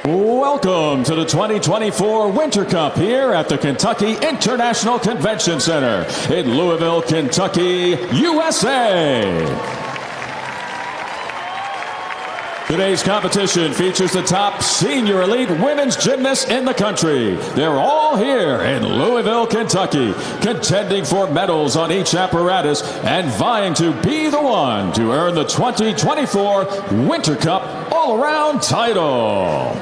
Welcome to the 2024 Winter Cup here at the Kentucky International Convention Center in Louisville, Kentucky, USA. Today's competition features the top senior elite women's gymnasts in the country. They're all here in Louisville, Kentucky, contending for medals on each apparatus and vying to be the one to earn the 2024 Winter Cup all-around title.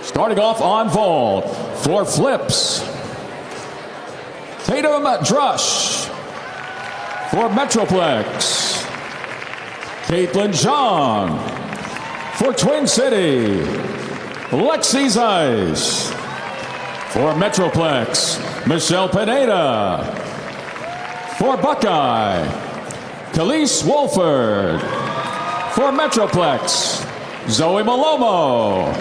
Starting off on vault for flips, Tatum Drush. For Metroplex, Caitlin Zhang. For Twin City, Lexy Zeiss. For Metroplex, Michelle Pineda. For Buckeye, Khalees Wolford. For Metroplex, Zoe Malomo.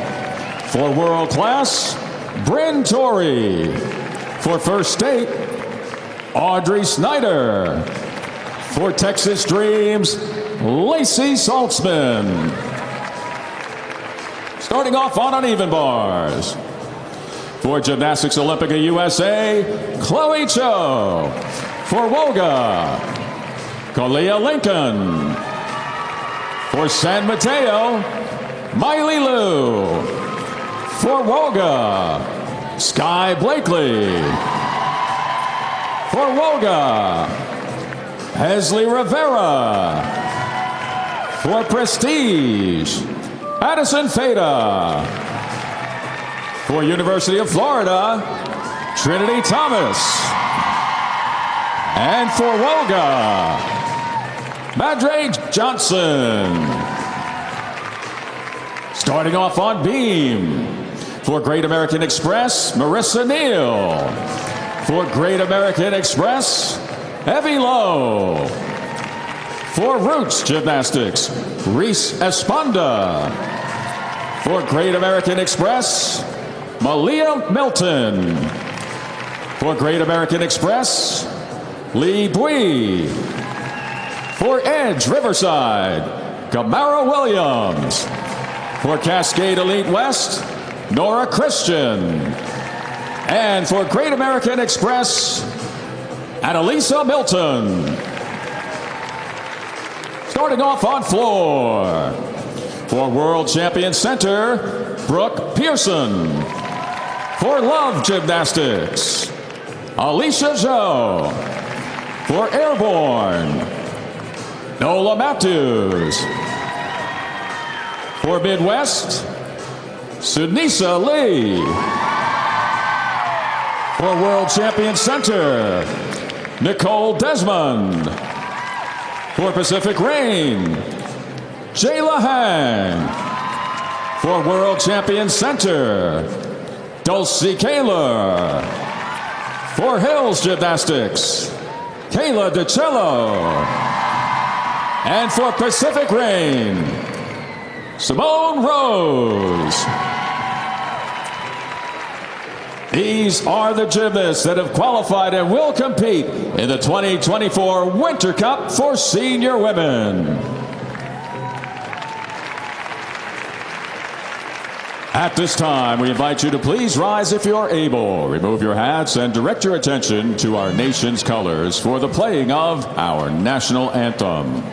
For World Class, Bryn Torrey. For First State, Audrey Snyder. For Texas Dreams, Lacey Saltzman. Starting off on uneven bars. For Gymnastics Olympica USA, Chloe Cho. For Woga, Kalia Lincoln. For San Mateo, Miley Liu. For Woga, Sky Blakely. For Woga, Hesley Rivera. For Prestige, Addison Fada. For University of Florida, Trinity Thomas. And for Woga, Madre Johnson. Starting off on beam. For Great American Express, Marissa Neal. For Great American Express, Evie Lowe. For Roots Gymnastics, Reese Esponda. For Great American Express, Malia Milton. For Great American Express, Lee Bui. For Edge Riverside, Kamara Williams. For Cascade Elite West, Nora Christian. And for Great American Express, Annalisa Milton. Starting off on floor. For World Champion Center, Brooke Pearson. For Love Gymnastics, Alicia Zhou. For Airborne, Nola Matthews. For Midwest, Sunisa Lee. For World Champion Center, Nicole Desmond. For Pacific Reign, Jayla Hang. For World Champion Center, Dulcie Kaler. For Hills Gymnastics, Kayla DiCello. And for Pacific Reign, Simone Rose. These are the gymnasts that have qualified and will compete in the 2024 Winter Cup for senior women. At this time, we invite you to please rise if you're able. Remove your hats and direct your attention to our nation's colors for the playing of our national anthem.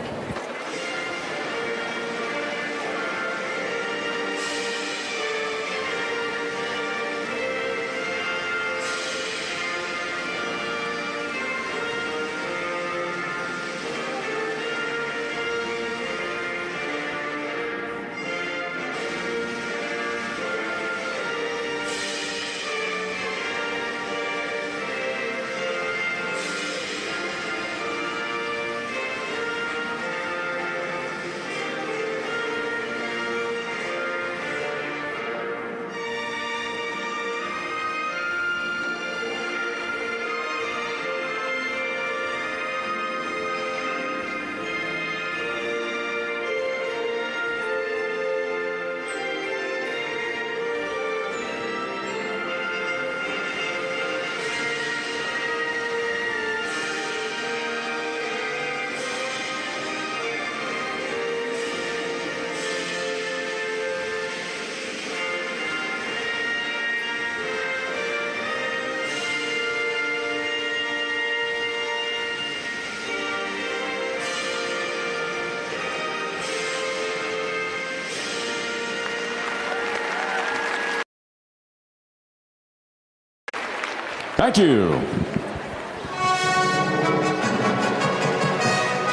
Thank you.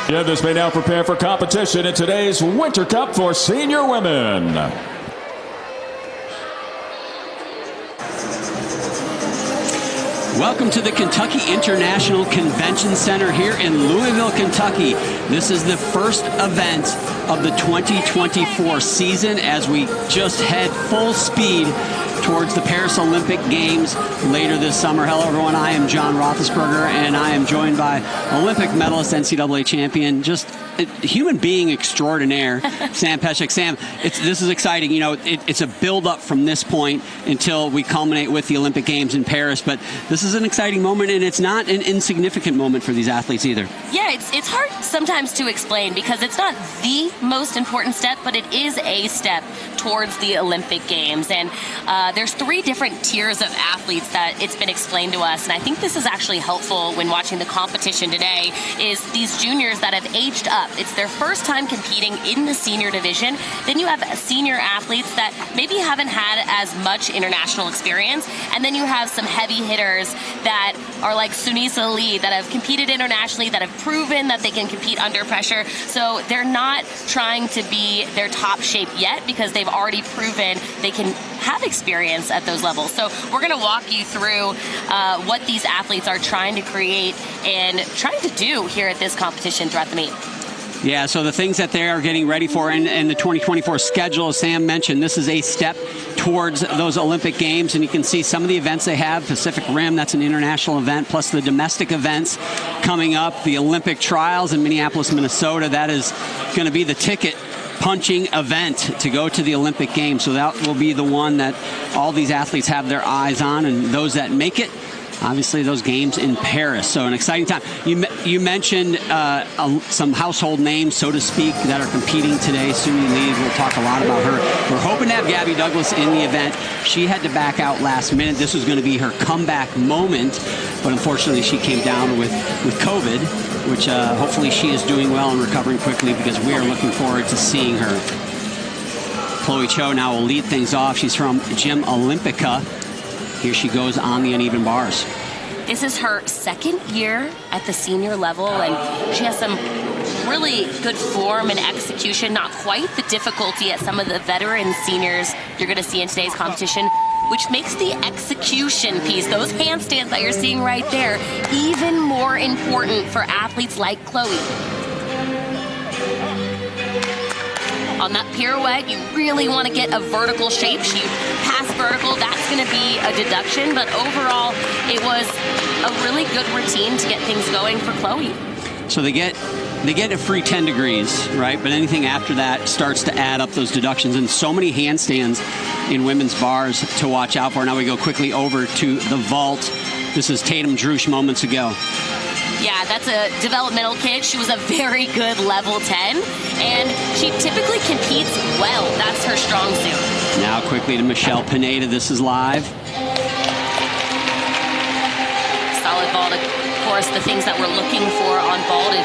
Gymnasts may now prepare for competition in today's Winter Cup for senior women. Welcome to the Kentucky International Convention Center here in Louisville, Kentucky. This is the first event of the 2024 season as we just head full speed towards the Paris Olympic Games later this summer. Hello, everyone. I am John Roethlisberger, and I am joined by Olympic medalist, NCAA champion, just a human being extraordinaire, Sam Pesek. Sam, this is exciting. You know, it's a build-up from this point until we culminate with the Olympic Games in Paris, but this is an exciting moment, and it's not an insignificant moment for these athletes either. Yeah, it's hard sometimes to explain because it's not the most important step, but it is a step towards the Olympic Games. And there's 3 different tiers of athletes that it's been explained to us, and I think this is actually helpful when watching the competition today, is these juniors that have aged up. It's their first time competing in the senior division. Then you have senior athletes that maybe haven't had as much international experience, and then you have some heavy hitters that are like Sunisa Lee that have competed internationally, that have proven that they can compete under pressure. So they're not trying to be their top shape yet because they've already proven they can have experience at those levels. So we're going to walk you through what these athletes are trying to create and trying to do here at this competition throughout the meet. Yeah, so the things that they are getting ready for in the 2024 schedule, as Sam mentioned, this is a step towards those Olympic Games, and you can see some of the events they have. Pacific Rim, that's an international event, plus the domestic events coming up. The Olympic trials in Minneapolis, Minnesota, that is going to be the ticket punching event to go to the Olympic Games. So that will be the one that all these athletes have their eyes on, and those that make it, obviously those games in Paris. So an exciting time. You mentioned some household names, so to speak, that are competing today. Sumi Lee, we'll talk a lot about her. We're hoping to have Gabby Douglas in the event. She had to back out last minute. This was going to be her comeback moment, but unfortunately she came down with COVID, which hopefully she is doing well and recovering quickly, because we are looking forward to seeing her. Chloe Cho now will lead things off. She's from Gym Olympica. Here she goes on the uneven bars. This is her second year at the senior level, and she has some really good form and execution, not quite the difficulty at some of the veteran seniors you're going to see in today's competition, which makes the execution piece, those handstands that you're seeing right there, even more important for athletes like Chloe. On that pirouette, you really want to get a vertical shape. She passed vertical, that's going to be a deduction, but overall, it was a really good routine to get things going for Chloe. So they get a free 10 degrees, right? But anything after that starts to add up those deductions, and so many handstands in women's bars to watch out for. Now we go quickly over to the vault. This is Tatum Drush moments ago. Yeah, that's a developmental kid. She was a very good level 10, and she typically competes well. That's her strong suit. Now quickly to Michelle Pineda. This is live. Solid vault, of course, the things that we're looking for on vault is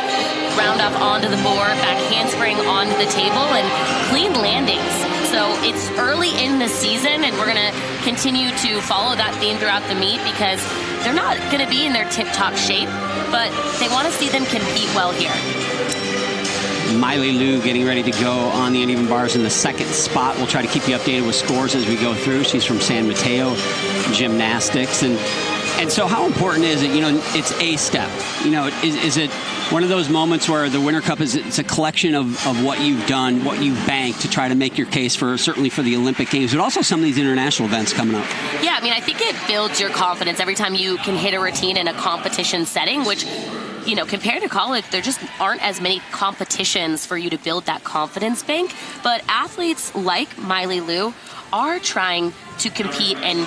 round up onto the board, back handspring onto the table, and clean landings. So it's early in the season, and we're going to continue to follow that theme throughout the meet, because they're not going to be in their tip-top shape, but they want to see them compete well here. Miley Liu getting ready to go on the uneven bars in the second spot. We'll try to keep you updated with scores as we go through. She's from San Mateo Gymnastics. And so how important is it? You know, it's a step. You know, is it one of those moments where the Winter Cup it's a collection of what you've done, what you've banked to try to make your case for, certainly for the Olympic Games, but also some of these international events coming up? Yeah, I mean, I think it builds your confidence every time you can hit a routine in a competition setting, which, you know, compared to college, there just aren't as many competitions for you to build that confidence bank. But athletes like Miley Liu are trying to compete and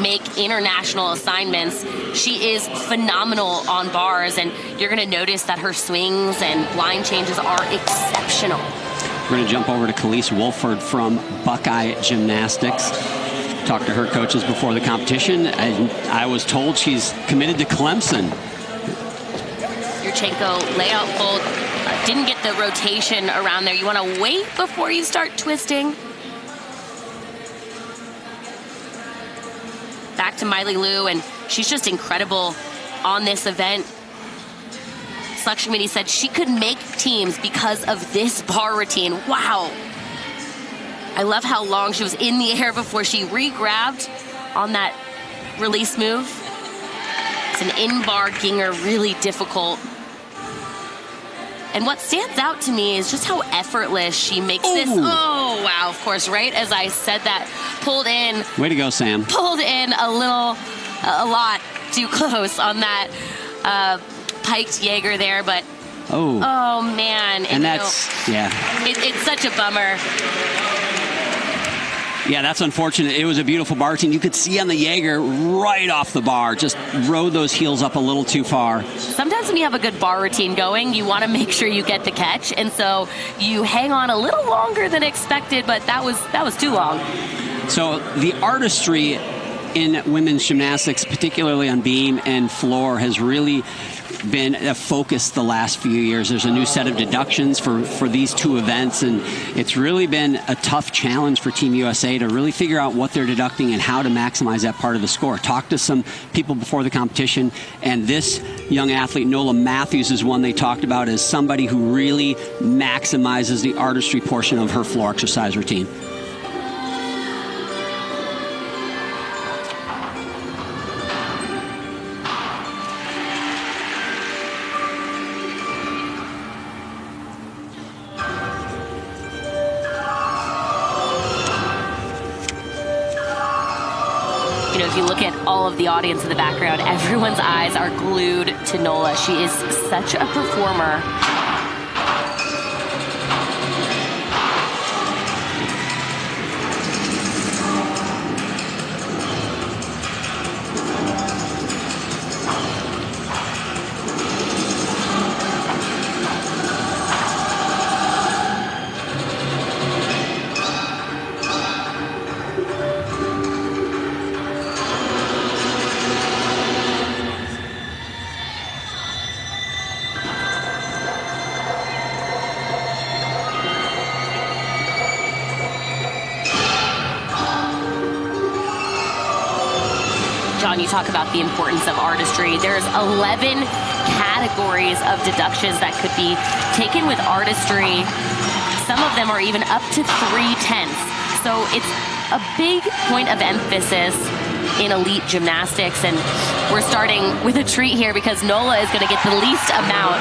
make international assignments. She is phenomenal on bars, and you're going to notice that her swings and line changes are exceptional. We're going to jump over to Khalees Wolford from Buckeye Gymnastics. Talked to her coaches before the competition, and I was told she's committed to Clemson. Yurchenko layout fold, didn't get the rotation around there. You want to wait before you start twisting. Back to Miley Liu, and she's just incredible on this event. Selection committee said she could make teams because of this bar routine. Wow. I love how long she was in the air before she re-grabbed on that release move. It's an in-bar ginger, really difficult. And what stands out to me is just how effortless she makes this. Oh, wow, of course, right as I said that, pulled in. Way to go, Sam. Pulled in a lot too close on that piked Jaeger there, but oh man. And that's, yeah. It's such a bummer. Yeah, that's unfortunate. It was a beautiful bar routine. You could see on the Jaeger right off the bar, just rode those heels up a little too far. Sometimes when you have a good bar routine going, you want to make sure you get the catch, and so you hang on a little longer than expected, but that was too long. So the artistry in women's gymnastics, particularly on beam and floor, has really been a focus the last few years. There's a new set of deductions for these two events, and it's really been a tough challenge for Team USA to really figure out what they're deducting and how to maximize that part of the score. Talked to some people before the competition, and this young athlete, Nola Matthews, is one they talked about as somebody who really maximizes the artistry portion of her floor exercise routine. all of the audience in the background, everyone's eyes are glued to Nola. She is such a performer. John, you talk about the importance of artistry. There's 11 categories of deductions that could be taken with artistry. Some of them are even up to 3/10. So it's a big point of emphasis in elite gymnastics, and we're starting with a treat here because Nola is going to get the least amount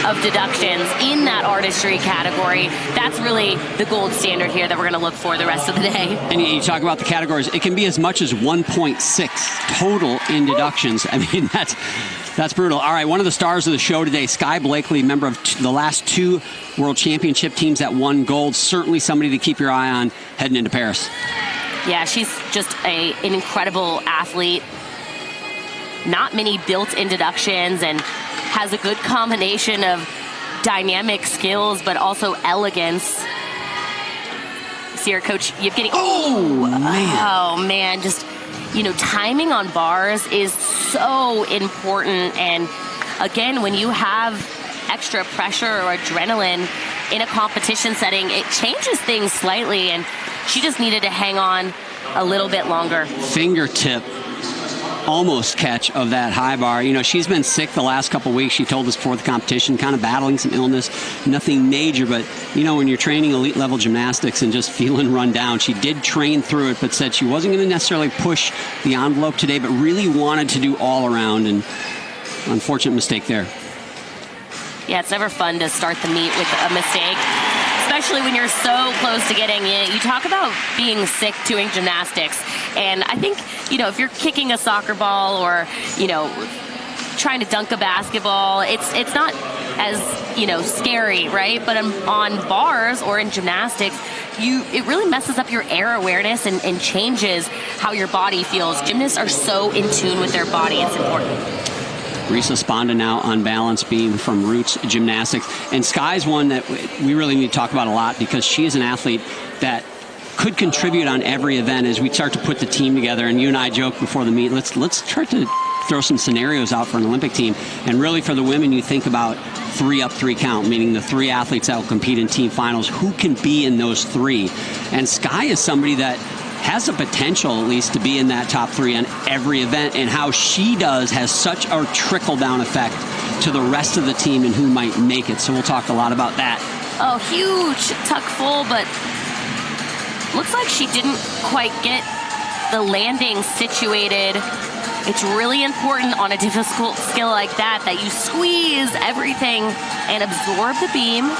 of deductions in that artistry category. That's really the gold standard here that we're going to look for the rest of the day. And you talk about the categories, it can be as much as 1.6 total in deductions. I mean, that's brutal. All right, one of the stars of the show today, Sky Blakely, member of the last 2 World Championship teams that won gold. Certainly somebody to keep your eye on heading into Paris. Yeah, she's just an incredible athlete. Not many built-in deductions, and has a good combination of dynamic skills, but also elegance. See her coach Yevgeny. Oh, man. Just, you know, timing on bars is so important. And again, when you have extra pressure or adrenaline in a competition setting, it changes things slightly, and she just needed to hang on a little bit longer. Fingertip almost catch of that high bar. You know, she's been sick the last couple weeks. She told us before the competition, kind of battling some illness, nothing major, but you know, when you're training elite level gymnastics and just feeling run down, she did train through it, but said she wasn't going to necessarily push the envelope today, but really wanted to do all around, and unfortunate mistake there. Yeah, it's never fun to start the meet with a mistake, especially when you're so close to getting it. You talk about being sick doing gymnastics, and I think, you know, if you're kicking a soccer ball or, you know, trying to dunk a basketball, it's not as, you know, scary, right? But on bars or in gymnastics, it really messes up your air awareness and changes how your body feels. Gymnasts are so in tune with their body, it's important. Risa Sponda now on balance beam from Roots Gymnastics. And Sky's one that we really need to talk about a lot because she is an athlete that could contribute on every event as we start to put the team together. And you and I joked before the meet, let's try to throw some scenarios out for an Olympic team. And really for the women, you think about 3 up, 3 count, meaning the 3 athletes that will compete in team finals. Who can be in those 3? And Sky is somebody that has the potential, at least, to be in that top 3 on every event, and how she does has such a trickle-down effect to the rest of the team and who might make it. So we'll talk a lot about that. Oh, huge tuck full, but looks like she didn't quite get the landing situated. It's really important on a difficult skill like that you squeeze everything and absorb the beam.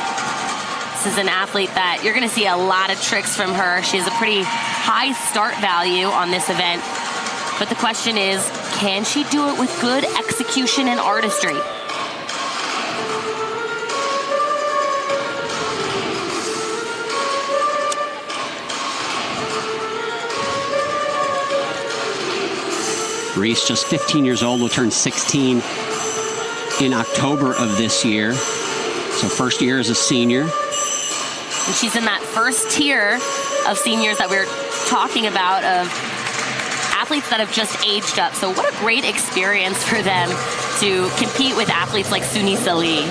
This is an athlete that you're going to see a lot of tricks from her. She has a pretty high start value on this event. But the question is, can she do it with good execution and artistry? Reese, just 15 years old, will turn 16 in October of this year. So first year as a senior. And she's in that first tier of seniors that we're talking about, of athletes that have just aged up. So what a great experience for them to compete with athletes like Sunisa Lee.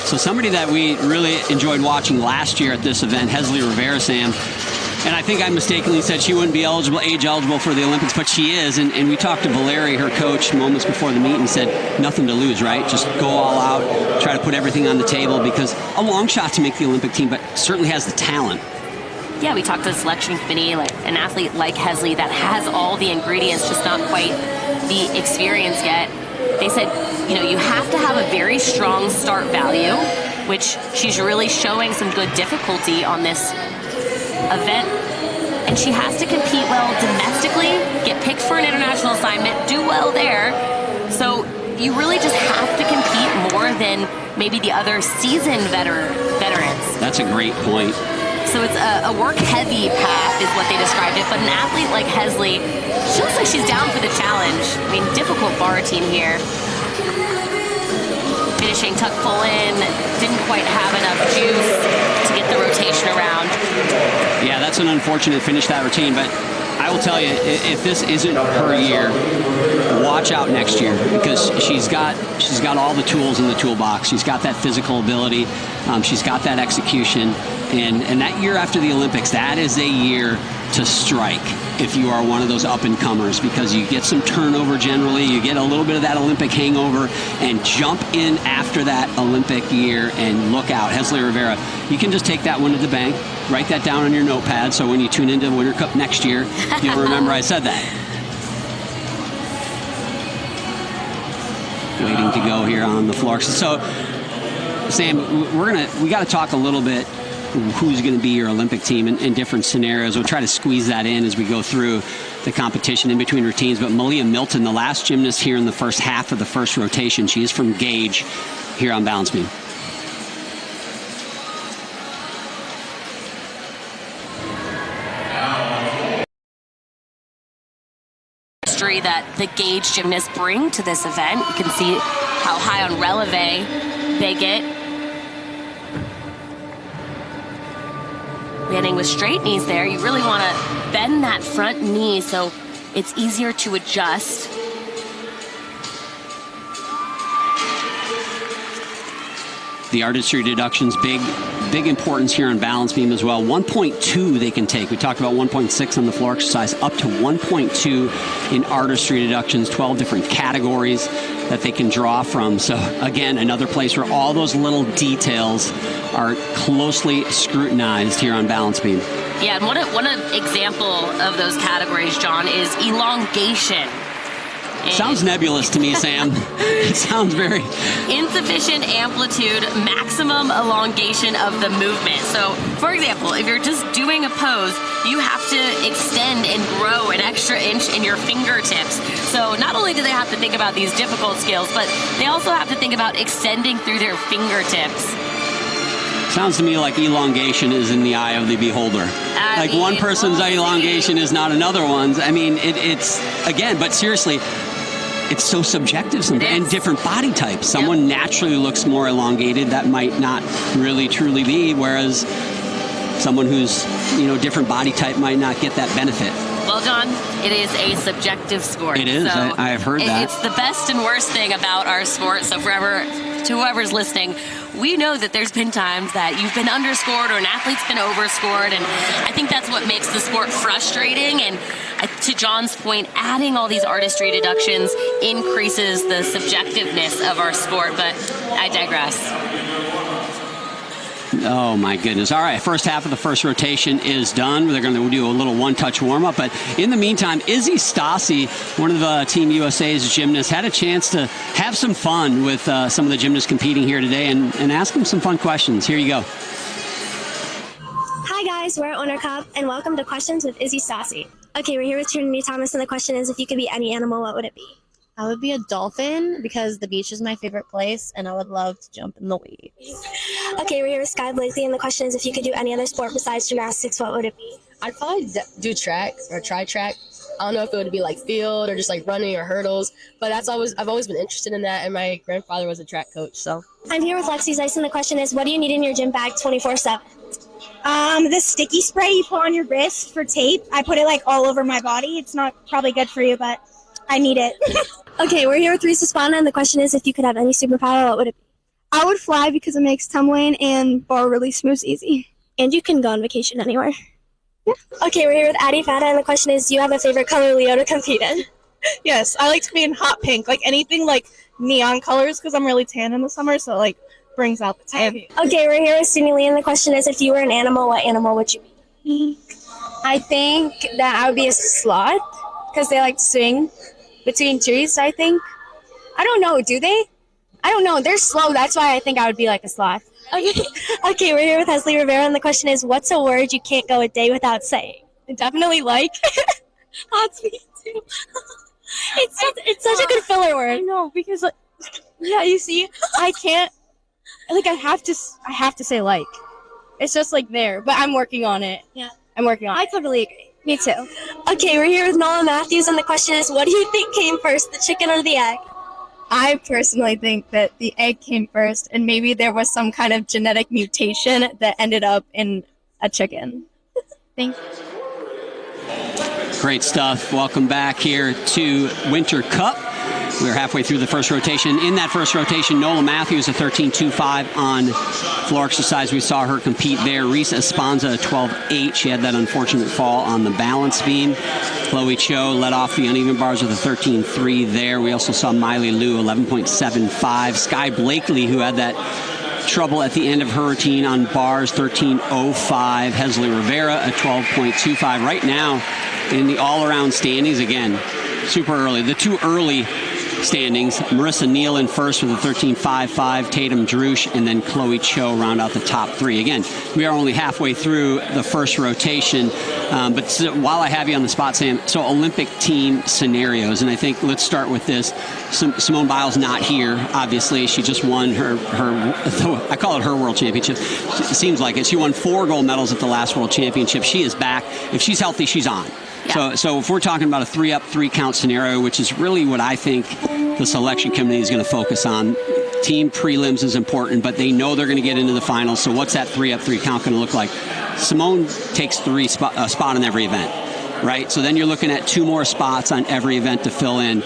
So somebody that we really enjoyed watching last year at this event, Hesley Rivera-Sam, and I think I mistakenly said she wouldn't be age eligible for the Olympics, but she is. And we talked to Valeri, her coach, moments before the meet, and said, nothing to lose, right? Just go all out, try to put everything on the table, because a long shot to make the Olympic team, but certainly has the talent. Yeah, we talked to the selection committee, like an athlete like Hesley that has all the ingredients, just not quite the experience yet. They said, you know, you have to have a very strong start value, which she's really showing some good difficulty on this event and she has to compete well domestically, get picked for an international assignment, do well there. So you really just have to compete more than maybe the other seasoned veterans. That's a great point. So it's a work-heavy path is what they described it, but an athlete like Hesley, she looks like she's down for the challenge. I mean, difficult bar routine here. Finishing tuck full in, didn't quite have enough juice to get the rotation around. Yeah, that's an unfortunate finish, that routine, but I will tell you, if this isn't her year, watch out next year, because she's got all the tools in the toolbox. She's got that physical ability, she's got that execution, and that year after the Olympics, that is a year to strike if you are one of those up-and-comers, because you get some turnover generally, you get a little bit of that Olympic hangover, and jump in after that Olympic year and look out. Hesley Rivera, you can just take that one to the bank, write that down on your notepad, so when you tune into the Winter Cup next year, you'll remember I said that. Waiting to go here on the floor. So, Sam, we got to talk a little bit who's going to be your Olympic team in different scenarios. We'll try to squeeze that in as we go through the competition in between routines. But Malia Milton, the last gymnast here in the first half of the first rotation, she is from Gage here on Balance Beam. That the Gage gymnasts bring to this event. You can see how high on releve they get. Landing with straight knees there. You really want to bend that front knee so it's easier to adjust. The artistry deductions, big importance here on Balance Beam as well. 1.2 they can take. We talked about 1.6 on the floor exercise, up to 1.2 in artistry deductions, 12 different categories that they can draw from. So again, another place where all those little details are closely scrutinized here on Balance Beam. Yeah, and one example of those categories, John, is elongation. Sounds nebulous to me, Sam. It sounds very... Insufficient amplitude, maximum elongation of the movement. So, for example, if you're just doing a pose, you have to extend and grow an extra inch in your fingertips. So not only do they have to think about these difficult skills, but they also have to think about extending through their fingertips. Sounds to me like elongation is in the eye of the beholder. Like one person's elongation is not another one's. I mean, it's again, but seriously, it's so subjective sometimes, and different body types. Someone naturally looks more elongated, that might not really truly be, whereas someone who's, different body type might not get that benefit. Well, John, it is a subjective sport. It is. So I have heard that. It's the best and worst thing about our sport. So to whoever's listening, we know that there's been times that you've been underscored or an athlete's been overscored, and I think that's what makes the sport frustrating. And to John's point, adding all these artistry deductions increases the subjectiveness of our sport, but I digress. Oh, my goodness. All right, first half of the first rotation is done. They're going to do a little one-touch warm-up. But in the meantime, Izzy Stassi, one of the Team USA's gymnasts, had a chance to have some fun with some of the gymnasts competing here today and ask them some fun questions. Here you go. Hi, guys. We're at Winter Cup, and welcome to Questions with Izzy Stassi. Okay, we're here with Trinity Thomas, and the question is, if you could be any animal, what would it be? I would be a dolphin because the beach is my favorite place, and I would love to jump in the waves. Okay, we're here with Sky Blakely, and the question is, if you could do any other sport besides gymnastics, what would it be? I'd probably do track or try track. I don't know if it would be like field or just like running or hurdles, but I've always been interested in that, and my grandfather was a track coach, so. I'm here with Lexy Zeiss, and the question is, what do you need in your gym bag 24/7? The sticky spray you put on your wrist for tape. I put it like all over my body. It's not probably good for you, but I need it. Okay, we're here with Reese Espana, and the question is, if you could have any superpower, what would it be? I would fly because it makes tumbling and bar release moves easy. And you can go on vacation anywhere. Yeah. Okay, we're here with Addie Fata, and the question is, do you have a favorite color, Leo, to compete in? Yes, I like to be in hot pink, like anything like neon colors because I'm really tan in the summer, so like brings out the tan. Okay, we're here with Sydney Lee, and the question is, if you were an animal, what animal would you be? I think that I would be a sloth because they like to swing between trees, I think. I don't know, do they? I don't know. They're slow. That's why I think I would be like a sloth. Okay, we're here with Hesley Rivera, and the question is, what's a word you can't go a day without saying? Definitely like. Hot speed too. It's such a good filler word. I know, because yeah, you see, I can't, like, I have to say like. It's just like there, but I'm working on it. Yeah, I'm working on it. I totally agree. Me too. Okay, we're here with Noah Matthews, and the question is, what do you think came first, the chicken or the egg? I personally think that the egg came first, and maybe there was some kind of genetic mutation that ended up in a chicken. Thank you. Great stuff. Welcome back here to Winter Cup. We're halfway through the first rotation. In that first rotation, Nola Matthews, a 13.25 on floor exercise. We saw her compete there. Reese Esponza, a 12.8. She had that unfortunate fall on the balance beam. Chloe Cho led off the uneven bars with a 13.3 there. We also saw Miley Liu, 11.75. Sky Blakely, who had that trouble at the end of her routine on bars, 13.05. Hesley Rivera, a 12.25. Right now, in the all-around standings, again, super early. The two early standings, Marissa Neal in first with a 13.55, Tatum Drush, and then Chloe Cho round out the top three. Again, we are only halfway through the first rotation, but while I have you on the spot, Sam, so Olympic team scenarios, and I think let's start with this. Simone Biles not here, obviously. She just won her I call it her world championship. It seems like it. She won 4 gold medals at the last world championship. She is back. If she's healthy, she's on. Yeah. So if we're talking about a 3-up, 3-count scenario, which is really what I think the selection committee is going to focus on, team prelims is important, but they know they're going to get into the finals. So what's that 3-up, 3-count going to look like? Simone takes a spot in every event, right? So then you're looking at 2 more spots on every event to fill in.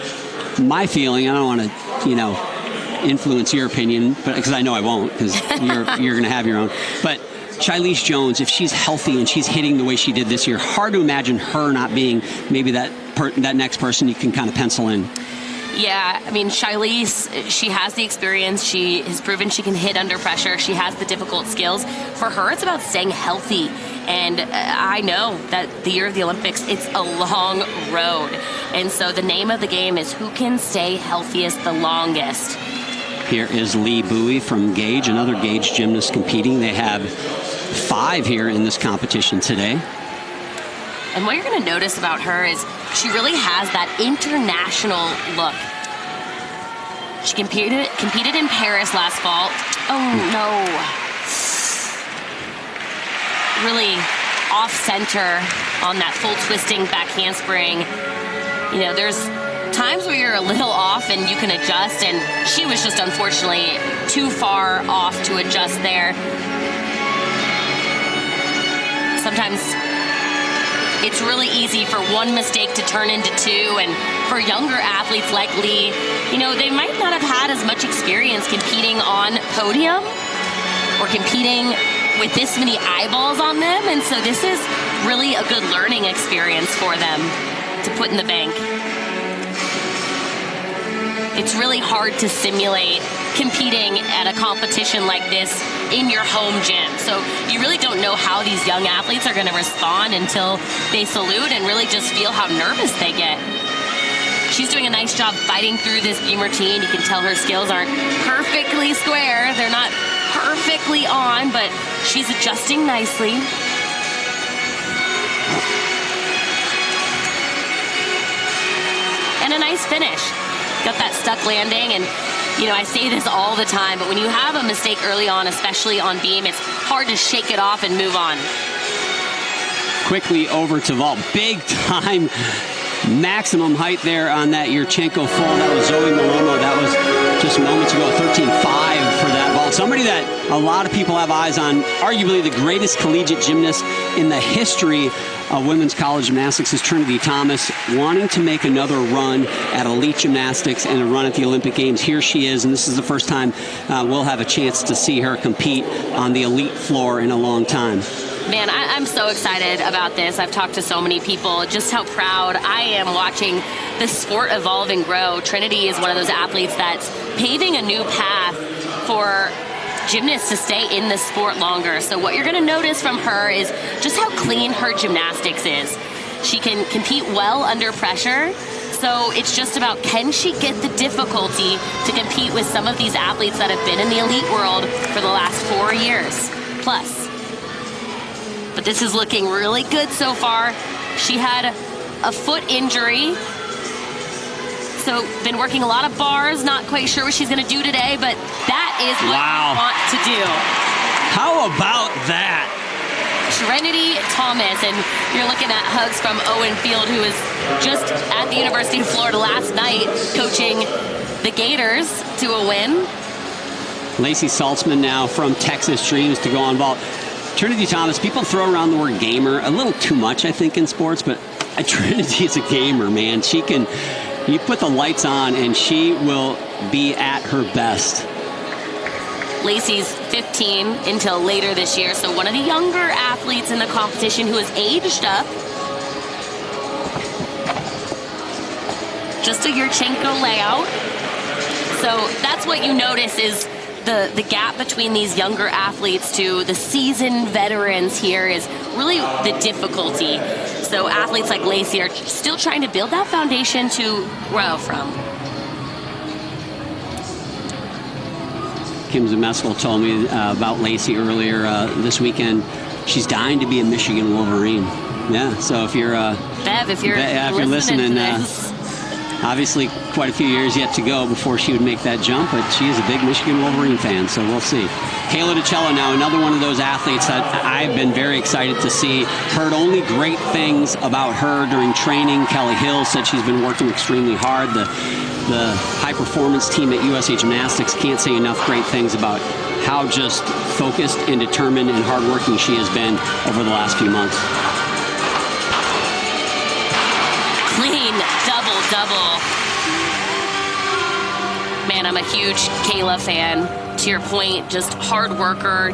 My feeling, I don't want to, influence your opinion, but because I know I won't, because you're going to have your own. But Charlize Jones, if she's healthy and she's hitting the way she did this year, hard to imagine her not being maybe that next person you can kind of pencil in. Yeah, I mean, Charlize, she has the experience. She has proven she can hit under pressure. She has the difficult skills. For her, it's about staying healthy. And I know that the year of the Olympics, it's a long road. And so the name of the game is who can stay healthiest the longest. Here is Lee Bowie from Gage, another Gage gymnast competing. They have 5 here in this competition today. And what you're going to notice about her is she really has that international look. She competed in Paris last fall. Oh, no. Really off-center on that full twisting back handspring. You know, there's times where you're a little off and you can adjust, and she was just unfortunately too far off to adjust there. Sometimes it's really easy for one mistake to turn into 2, and for younger athletes like Lee, you know, they might not have had as much experience competing on podium or competing with this many eyeballs on them, and so this is really a good learning experience for them to put in the bank. It's really hard to simulate competing at a competition like this in your home gym. So you really don't know how these young athletes are going to respond until they salute and really just feel how nervous they get. She's doing a nice job fighting through this beam routine. You can tell her skills aren't perfectly square. They're not perfectly on, but she's adjusting nicely. And a nice finish. Got that stuck landing, and you know, I say this all the time, but when you have a mistake early on, especially on beam, it's hard to shake it off and move on. Quickly over to vault. Big time maximum height there on that Yurchenko full. That was Zoe Malomo. That was just moments ago, 13.5 for that vault. Somebody that a lot of people have eyes on, arguably the greatest collegiate gymnast in the history of women's college gymnastics is Trinity Thomas, wanting to make another run at elite gymnastics and a run at the Olympic Games. Here she is, and this is the first time we'll have a chance to see her compete on the elite floor in a long time. Man, I'm so excited about this. I've talked to so many people, just how proud I am watching this sport evolve and grow. Trinity is one of those athletes that's paving a new path for gymnasts to stay in the sport longer. So what you're going to notice from her is just how clean her gymnastics is. She can compete well under pressure. So it's just about, can she get the difficulty to compete with some of these athletes that have been in the elite world for the last 4 years plus. But this is looking really good so far. She had a foot injury, so been working a lot of bars, not quite sure what she's going to do today, but that is what we want to do. How about that? Trinity Thomas, and you're looking at hugs from Owen Field, who was just at the University of Florida last night coaching the Gators to a win. Lacey Saltzman now from Texas Dreams to go on vault. Trinity Thomas, people throw around the word gamer a little too much, I think, in sports, but Trinity is a gamer, man. She can, you put the lights on and she will be at her best. Lacey's 15 until later this year, so one of the younger athletes in the competition who has aged up. Just a Yurchenko layout. So that's what you notice is the gap between these younger athletes to the seasoned veterans here is really the difficulty. So athletes like Lacey are still trying to build that foundation to grow from. Kim Zemeskel told me about Lacey earlier this weekend. She's dying to be a Michigan Wolverine. Yeah, so if you're Bev, if you're listening, obviously quite a few years yet to go before she would make that jump, but she is a big Michigan Wolverine fan, so we'll see. Kayla DiCello now, another one of those athletes that I've been very excited to see. Heard only great things about her during training. Kelly Hill said she's been working extremely hard. The high-performance team at USA Gymnastics can't say enough great things about how just focused and determined and hardworking she has been over the last few months. Clean double-double. Man, I'm a huge Kayla fan. To your point, just hard worker.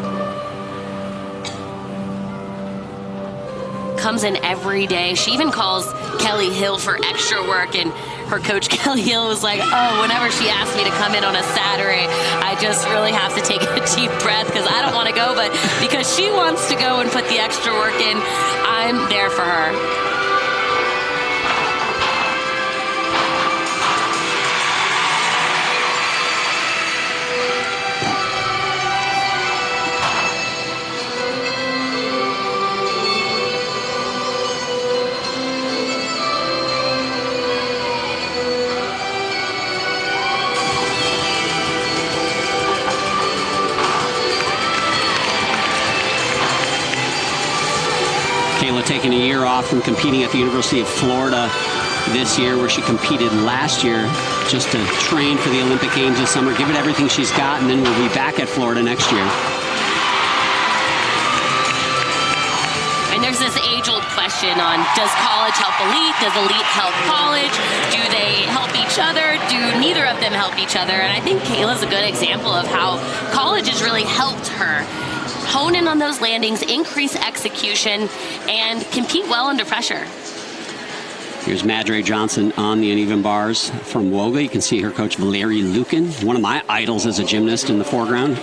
Comes in every day. She even calls Kelly Hill for extra work, and her coach Kelly Hill was like, oh, whenever she asks me to come in on a Saturday, I just really have to take a deep breath because I don't want to go, but because she wants to go and put the extra work in, I'm there for her. Taking a year off from competing at the University of Florida this year, where she competed last year, just to train for the Olympic Games this summer, give it everything she's got, and then we'll be back at Florida next year. And there's this age-old question on, does college help elite? Does elite help college? Do they help each other? Do neither of them help each other? And I think Kayla's a good example of how college has really helped her hone in on those landings, increase execution, and compete well under pressure. Here's Madre Johnson on the uneven bars from Woga. You can see her coach Valerie Lukin, one of my idols as a gymnast, in the foreground.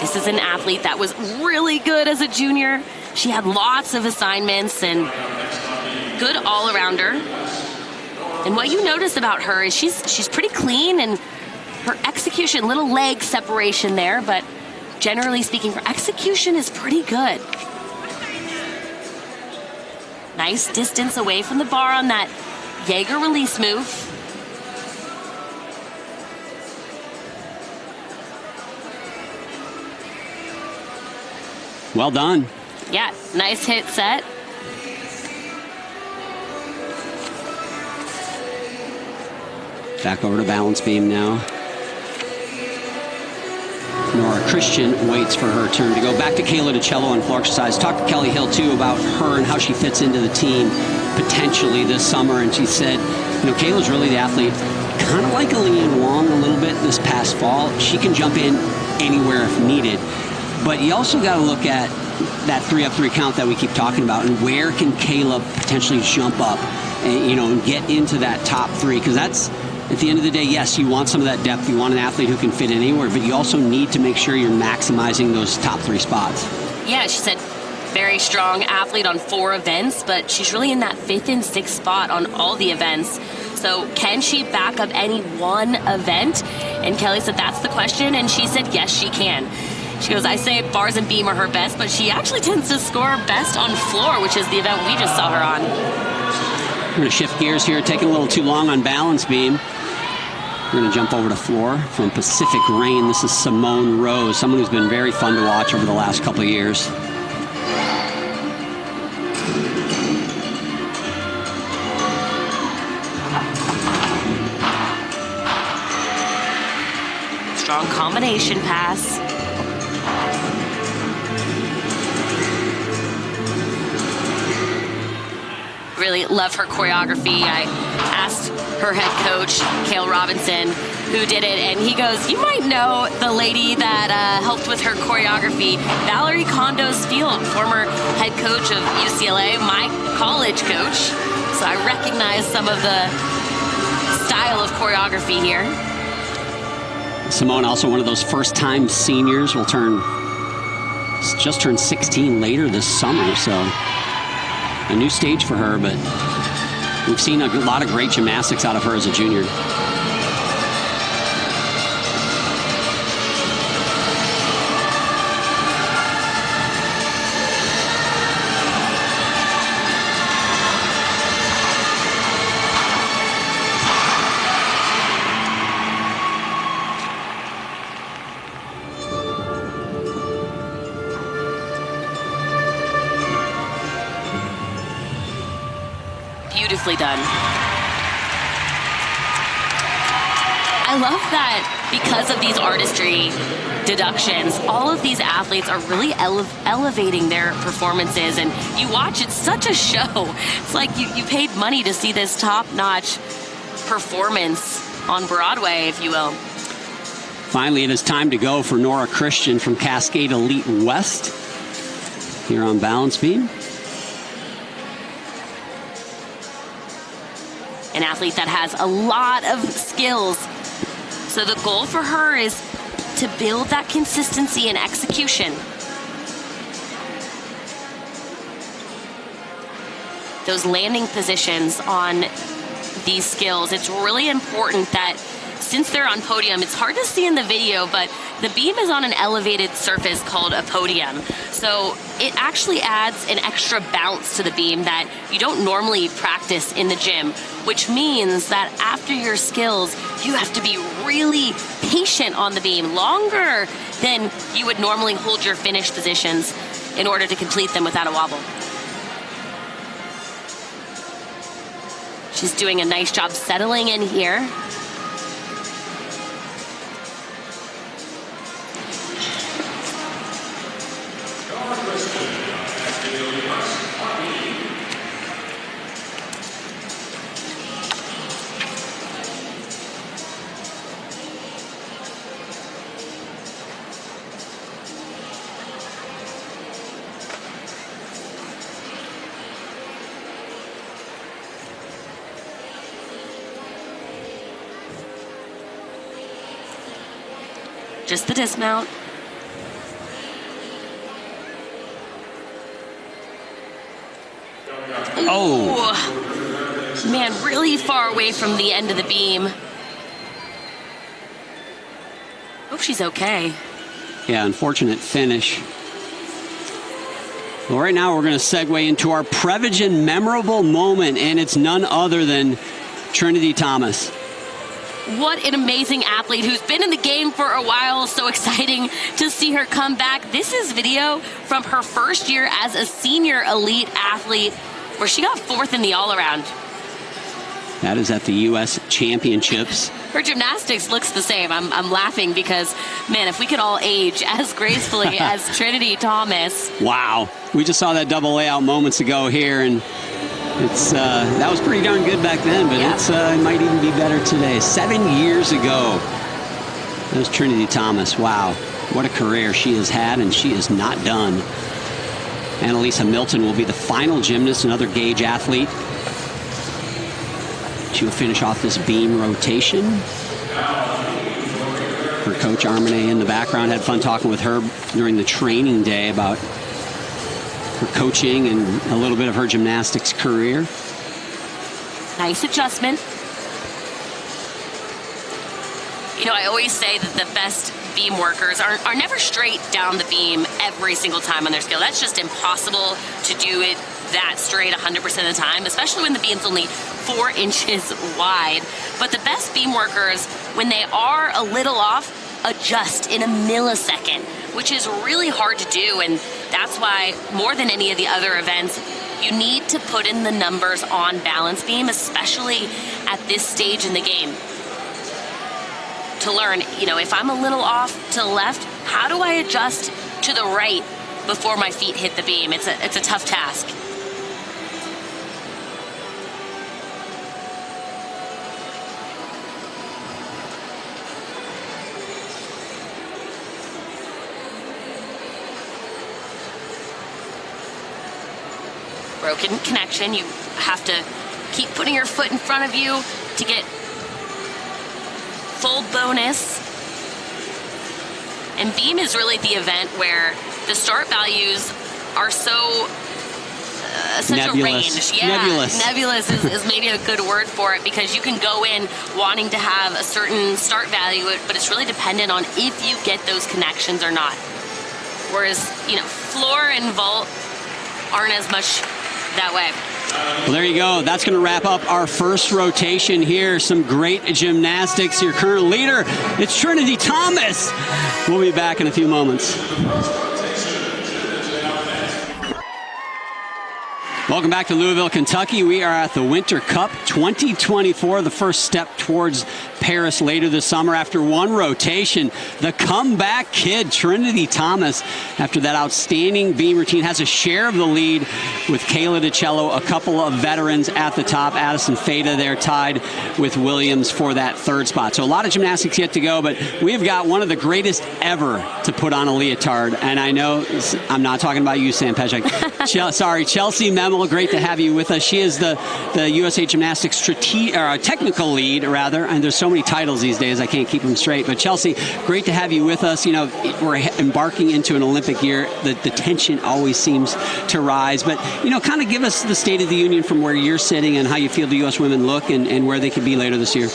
This is an athlete that was really good as a junior. She had lots of assignments and good all-arounder. And what you notice about her is she's pretty clean, and her execution, little leg separation there, but generally speaking, her execution is pretty good. Nice distance away from the bar on that Jaeger release move. Well done. Yeah, nice hit set. Back over to balance beam now. Nora Christian waits for her turn to go. Back to Kayla DiCello on floor exercise. Talked to Kelly Hill, too, about her and how she fits into the team potentially this summer. And she said, you know, Kayla's really the athlete, kind of like Alean Wong a little bit this past fall. She can jump in anywhere if needed. But you also got to look at that 3-up-3 count that we keep talking about, and where can Kayla potentially jump up and, you know, and get into that top three? Because that's, at the end of the day, yes, you want some of that depth. You want an athlete who can fit anywhere, but you also need to make sure you're maximizing those top three spots. Yeah, she said very strong athlete on 4 events, but she's really in that 5th and 6th spot on all the events. So can she back up any one event? And Kelly said that's the question, and she said yes, she can. She goes, I say bars and beam are her best, but she actually tends to score best on floor, which is the event we just saw her on. We're going to shift gears here, taking a little too long on balance beam. We're going to jump over to floor from Pacific Rain. This is Simone Rose, someone who's been very fun to watch over the last couple of years. Strong combination pass. Really love her choreography. I asked her head coach, Cale Robinson, who did it, and he goes, you might know the lady that helped with her choreography, Valerie Condos Field, former head coach of UCLA, my college coach. So I recognize some of the style of choreography here. Simone, also one of those first-time seniors, will just turn 16 later this summer, so a new stage for her, but we've seen a lot of great gymnastics out of her as a junior. Beautifully done. I love that because of these artistry deductions, all of these athletes are really elevating their performances, and you watch, it's such a show. It's like you paid money to see this top-notch performance on Broadway, if you will. Finally, it is time to go for Nora Christian from Cascade Elite West here on balance beam. An athlete that has a lot of skills. So the goal for her is to build that consistency and execution. Those landing positions on these skills, it's really important that since they're on podium, it's hard to see in the video, but the beam is on an elevated surface called a podium. So it actually adds an extra bounce to the beam that you don't normally practice in the gym, which means that after your skills, you have to be really patient on the beam, longer than you would normally hold your finish positions in order to complete them without a wobble. She's doing a nice job settling in here. Just the dismount. Oh, man, really far away from the end of the beam. Hope she's okay. Yeah, unfortunate finish. Well, right now we're going to segue into our Prevagen memorable moment, and it's none other than Trinity Thomas. What an amazing athlete who's been in the game for a while. So exciting to see her come back. This is video from her first year as a senior elite athlete, where she got 4th in the all-around. That is at the U.S. Championships. Her gymnastics looks the same. I'm laughing because, man, if we could all age as gracefully as Trinity Thomas. Wow. We just saw that double layout moments ago here, and it's that was pretty darn good back then, but yeah, it might even be better today. 7 years ago, that was Trinity Thomas. Wow, what a career she has had, and she is not done. Annalisa Milton will be the final gymnast, another gauge athlete. She will finish off this beam rotation. Her coach, Armene, in the background, had fun talking with her during the training day about her coaching and a little bit of her gymnastics career. Nice adjustment. You know, I always say that the best beam workers are never straight down the beam every single time on their scale. That's just impossible to do it that straight 100% of the time, especially when the beam's only 4 inches wide. But the best beam workers, when they are a little off, adjust in a millisecond, which is really hard to do. And that's why, more than any of the other events, you need to put in the numbers on balance beam, especially at this stage in the game. To learn, you know, if I'm a little off to the left, how do I adjust to the right before my feet hit the beam? It's a tough task. Broken connection. You have to keep putting your foot in front of you to get full bonus. And beam is really the event where the start values are so such nebulous. a range. Yeah, Nebulous is maybe a good word for it, because you can go in wanting to have a certain start value, but it's really dependent on if you get those connections or not. Whereas, you know, floor and vault aren't as much that way. Well, there you go. That's going to wrap up our first rotation here. Some great gymnastics. Your current leader, it's Trinity Thomas. We'll be back in a few moments. Welcome back to Louisville, Kentucky. We are at the Winter Cup 2024, the first step towards Paris later this summer. After one rotation, the comeback kid, Trinity Thomas, after that outstanding beam routine, has a share of the lead with Kayla DiCello, a couple of veterans at the top. Addison Feta there tied with Williams for that third spot. So a lot of gymnastics yet to go, but we've got one of the greatest ever to put on a leotard. And I know I'm not talking about you, Sam Pejek. Sorry, Chelsea Memel, great to have you with us. She is the USA Gymnastics technical lead, rather, and there's so many titles these days I can't keep them straight. But Chelsea, great to have you with us. You know, we're embarking into an Olympic year. The tension always seems to rise. But, you know, kind of give us the state of the union from where you're sitting and how you feel the U.S. women look and where they could be later this year.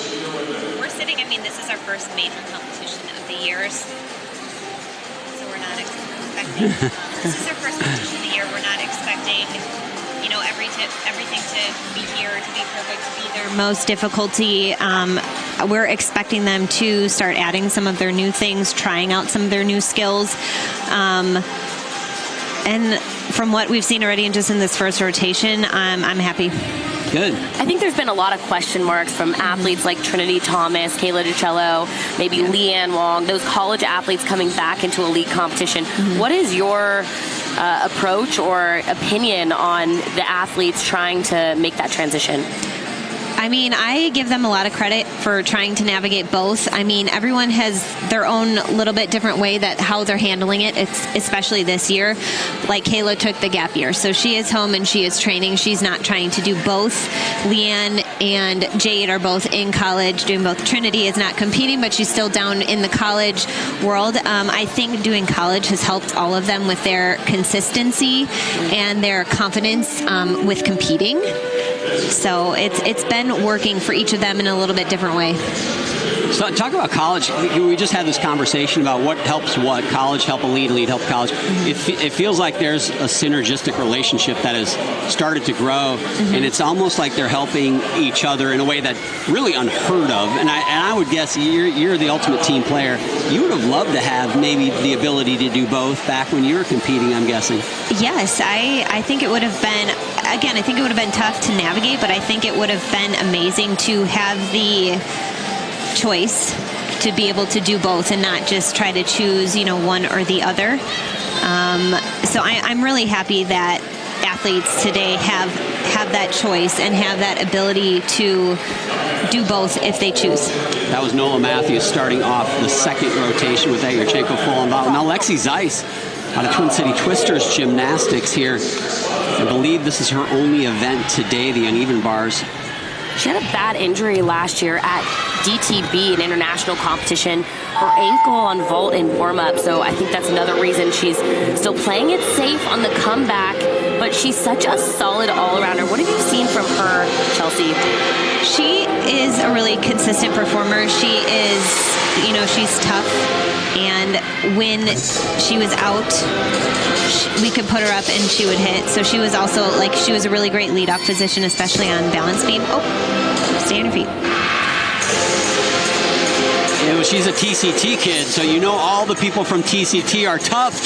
We're sitting, I mean, this is our first major competition of the year, so we're not expecting, this is our first competition of the year. We're not expecting, you know, everything to be here, to be perfect, to be their most difficulty. We're expecting them to start adding some of their new things, trying out some of their new skills. And from what we've seen already and just in this first rotation, I'm happy. Good. I think there's been a lot of question marks from athletes like Trinity Thomas, Kayla DiCello, maybe Leanne Wong, those college athletes coming back into elite competition. Mm-hmm. What is your approach or opinion on the athletes trying to make that transition? I mean, I give them a lot of credit for trying to navigate both. I mean, everyone has their own little bit different way that how they're handling it, especially this year. Like Kayla took the gap year, so she is home and she is training. She's not trying to do both. Leanne and Jade are both in college doing both. Trinity is not competing, but she's still down in the college world. I think doing college has helped all of them with their consistency and their confidence with competing. So it's been working for each of them in a little bit different way. So talk about college. We just had this conversation about what helps what. College help elite, elite help college. Mm-hmm. It feels like there's a synergistic relationship that has started to grow, mm-hmm. and it's almost like they're helping each other in a way that really unheard of. And I would guess you're the ultimate team player. You would have loved to have maybe the ability to do both back when you were competing, I'm guessing. Yes, I think it would have been, again, I think it would have been tough to navigate, but I think it would have been amazing to have the choice to be able to do both and not just try to choose, one or the other. So I'm really happy that athletes today have that choice and have that ability to do both if they choose. That was Nola Matthews starting off the second rotation with that Yurchenko full on bottom. Now Lexy Zeiss out of Twin City Twisters Gymnastics here. I believe this is her only event today, the uneven bars. She had a bad injury last year at DTB, an international competition. Her ankle on vault in warm-up, so I think that's another reason she's still playing it safe on the comeback, but she's such a solid all-arounder. What have you seen from her, Chelsea? She is a really consistent performer. She is you know, she's tough. And when she was out, we could put her up and she would hit. So she was also, like, she was a really great lead-off position, especially on balance beam. Oh, stay on your feet. She's a TCT kid, so you know all the people from TCT are tough.